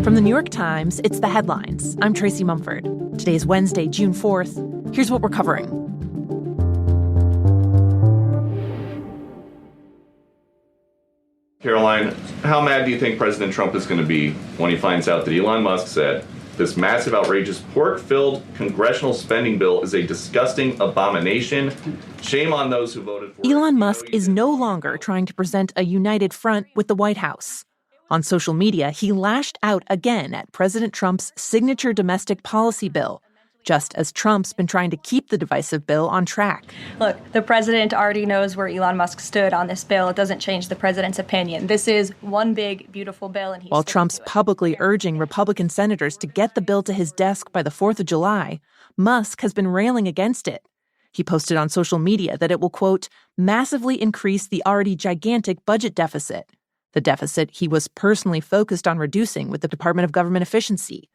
From the New York Times, it's The Headlines. I'm Tracy Mumford. Today is Wednesday, June 4th. Here's what we're covering. Caroline, how mad do you think President Trump is going to be when he finds out that Elon Musk said this massive, outrageous, pork-filled congressional spending bill is a disgusting abomination? Shame on those who voted for it. Elon Musk is no longer trying to present a united front with the White House. On social media, he lashed out again at President Trump's signature domestic policy bill, just as Trump's been trying to keep the divisive bill on track. Look, the president already knows where Elon Musk stood on this bill. It doesn't change the president's opinion. This is one big, beautiful bill. And while Trump's publicly urging Republican senators to get the bill to his desk by the 4th of July, Musk has been railing against it. He posted on social media that it will, quote, massively increase the already gigantic budget deficit, the deficit he was personally focused on reducing with the Department of Government Efficiency.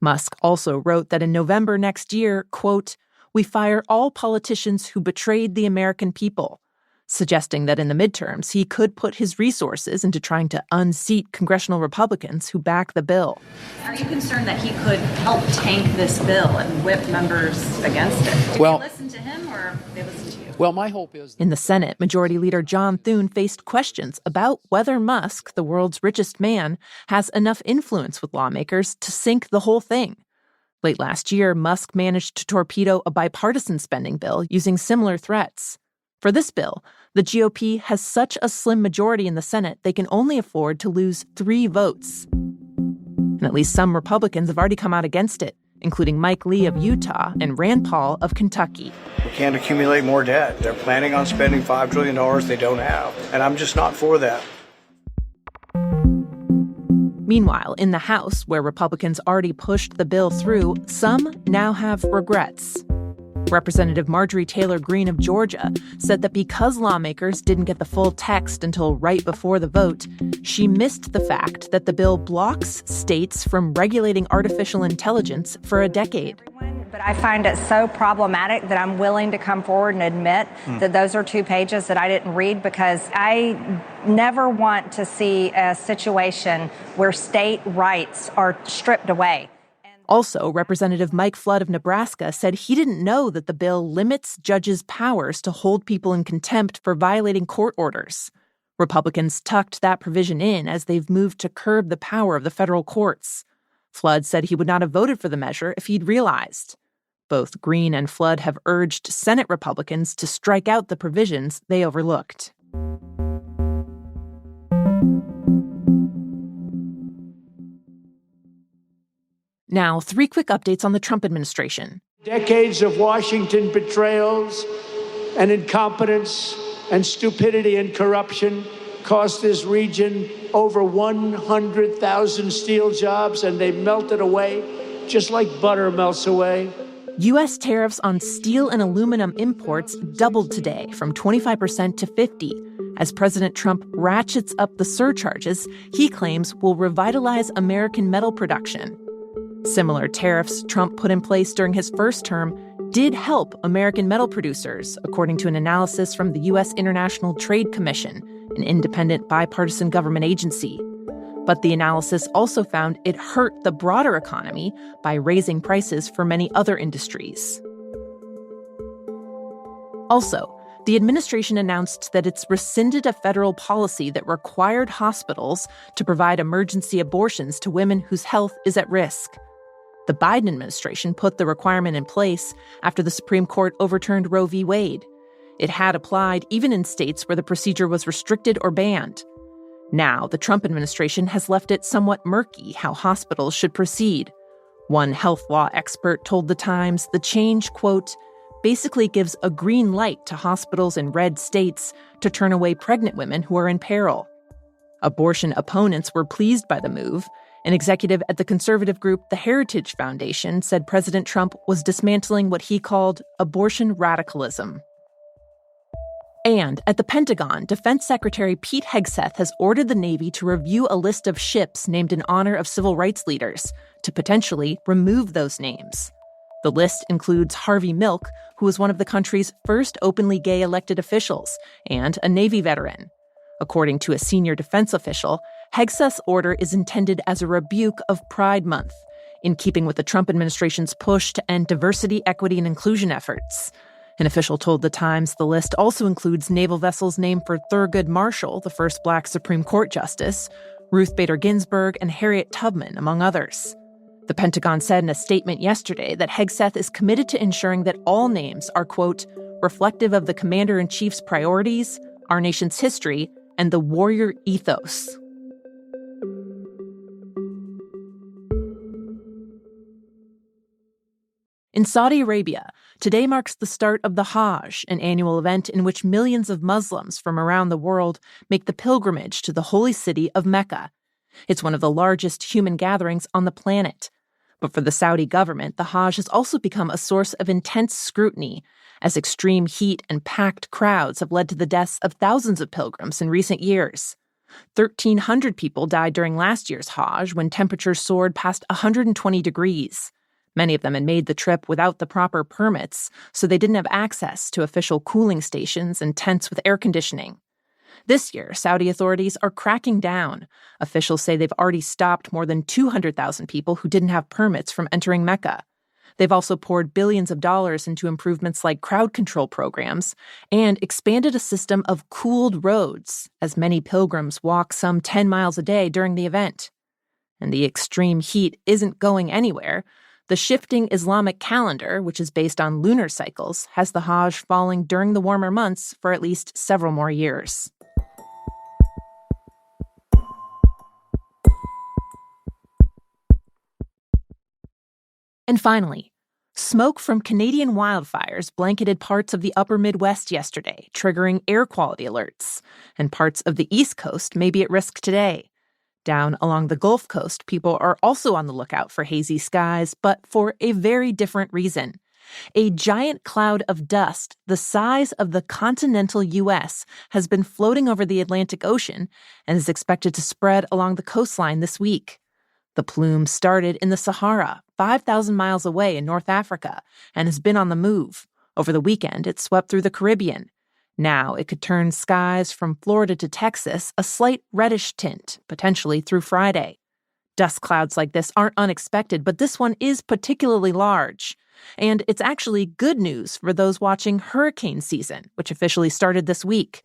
Musk also wrote that in November next year, quote, we fire all politicians who betrayed the American people, suggesting that in the midterms, he could put his resources into trying to unseat congressional Republicans who back the bill. Are you concerned that he could help tank this bill and whip members against it? Did they listen to him or they listen to you? Well, my hope is... In the Senate, Majority Leader John Thune faced questions about whether Musk, the world's richest man, has enough influence with lawmakers to sink the whole thing. Late last year, Musk managed to torpedo a bipartisan spending bill using similar threats. For this bill, the GOP has such a slim majority in the Senate they can only afford to lose 3 votes. And at least some Republicans have already come out against it, including Mike Lee of Utah and Rand Paul of Kentucky. We can't accumulate more debt. They're planning on spending $5 trillion they don't have, and I'm just not for that. Meanwhile, in the House, where Republicans already pushed the bill through, some now have regrets. Representative Marjorie Taylor Greene of Georgia said that because lawmakers didn't get the full text until right before the vote, she missed the fact that the bill blocks states from regulating artificial intelligence for a decade. But I find it so problematic that I'm willing to come forward and admit that those are 2 pages that I didn't read, because I never want to see a situation where state rights are stripped away. Also, Representative Mike Flood of Nebraska said he didn't know that the bill limits judges' powers to hold people in contempt for violating court orders. Republicans tucked that provision in as they've moved to curb the power of the federal courts. Flood said he would not have voted for the measure if he'd realized. Both Greene and Flood have urged Senate Republicans to strike out the provisions they overlooked. Now, 3 quick updates on the Trump administration. Decades of Washington betrayals and incompetence and stupidity and corruption cost this region over 100,000 steel jobs, and they melted away just like butter melts away. U.S. tariffs on steel and aluminum imports doubled today from 25% to 50%, as President Trump ratchets up the surcharges he claims will revitalize American metal production. Similar tariffs Trump put in place during his first term did help American metal producers, according to an analysis from the U.S. International Trade Commission, an independent bipartisan government agency. But the analysis also found it hurt the broader economy by raising prices for many other industries. Also, the administration announced that it's rescinded a federal policy that required hospitals to provide emergency abortions to women whose health is at risk. The Biden administration put the requirement in place after the Supreme Court overturned Roe v. Wade. It had applied even in states where the procedure was restricted or banned. Now, the Trump administration has left it somewhat murky how hospitals should proceed. One health law expert told The Times the change, quote, basically gives a green light to hospitals in red states to turn away pregnant women who are in peril. Abortion opponents were pleased by the move. An executive at the conservative group The Heritage Foundation said President Trump was dismantling what he called abortion radicalism. And at the Pentagon, Defense Secretary Pete Hegseth has ordered the Navy to review a list of ships named in honor of civil rights leaders to potentially remove those names. The list includes Harvey Milk, who was one of the country's first openly gay elected officials, and a Navy veteran. According to a senior defense official, Hegseth's order is intended as a rebuke of Pride Month, in keeping with the Trump administration's push to end diversity, equity, and inclusion efforts. An official told The Times the list also includes naval vessels named for Thurgood Marshall, the first Black Supreme Court justice, Ruth Bader Ginsburg, and Harriet Tubman, among others. The Pentagon said in a statement yesterday that Hegseth is committed to ensuring that all names are, quote, reflective of the commander-in-chief's priorities, our nation's history, and the warrior ethos. In Saudi Arabia, today marks the start of the Hajj, an annual event in which millions of Muslims from around the world make the pilgrimage to the holy city of Mecca. It's one of the largest human gatherings on the planet. But for the Saudi government, the Hajj has also become a source of intense scrutiny, as extreme heat and packed crowds have led to the deaths of thousands of pilgrims in recent years. 1,300 people died during last year's Hajj when temperatures soared past 120 degrees. Many of them had made the trip without the proper permits, so they didn't have access to official cooling stations and tents with air conditioning. This year, Saudi authorities are cracking down. Officials say they've already stopped more than 200,000 people who didn't have permits from entering Mecca. They've also poured billions of dollars into improvements like crowd control programs and expanded a system of cooled roads as many pilgrims walk some 10 miles a day during the event. And the extreme heat isn't going anywhere. The shifting Islamic calendar, which is based on lunar cycles, has the Hajj falling during the warmer months for at least several more years. And finally, smoke from Canadian wildfires blanketed parts of the upper Midwest yesterday, triggering air quality alerts, and parts of the East Coast may be at risk today. Down along the Gulf Coast, people are also on the lookout for hazy skies, but for a very different reason. A giant cloud of dust the size of the continental U.S. has been floating over the Atlantic Ocean and is expected to spread along the coastline this week. The plume started in the Sahara, 5,000 miles away in North Africa, and has been on the move. Over the weekend, it swept through the Caribbean. Now it could turn skies from Florida to Texas a slight reddish tint, potentially through Friday. Dust clouds like this aren't unexpected, but this one is particularly large. And it's actually good news for those watching hurricane season, which officially started this week.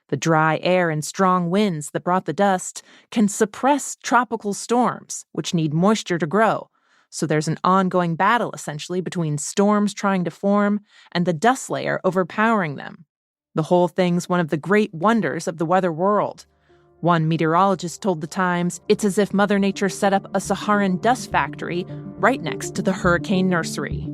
The dry air and strong winds that brought the dust can suppress tropical storms, which need moisture to grow. So there's an ongoing battle, essentially, between storms trying to form and the dust layer overpowering them. The whole thing's one of the great wonders of the weather world. One meteorologist told The Times it's as if Mother Nature set up a Saharan dust factory right next to the hurricane nursery.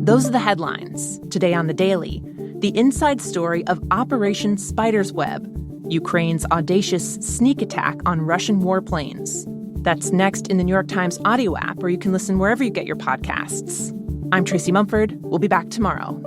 Those are the headlines. Today on The Daily, the inside story of Operation Spider's Web, Ukraine's audacious sneak attack on Russian warplanes. That's next in the New York Times audio app, or you can listen wherever you get your podcasts. I'm Tracy Mumford. We'll be back tomorrow.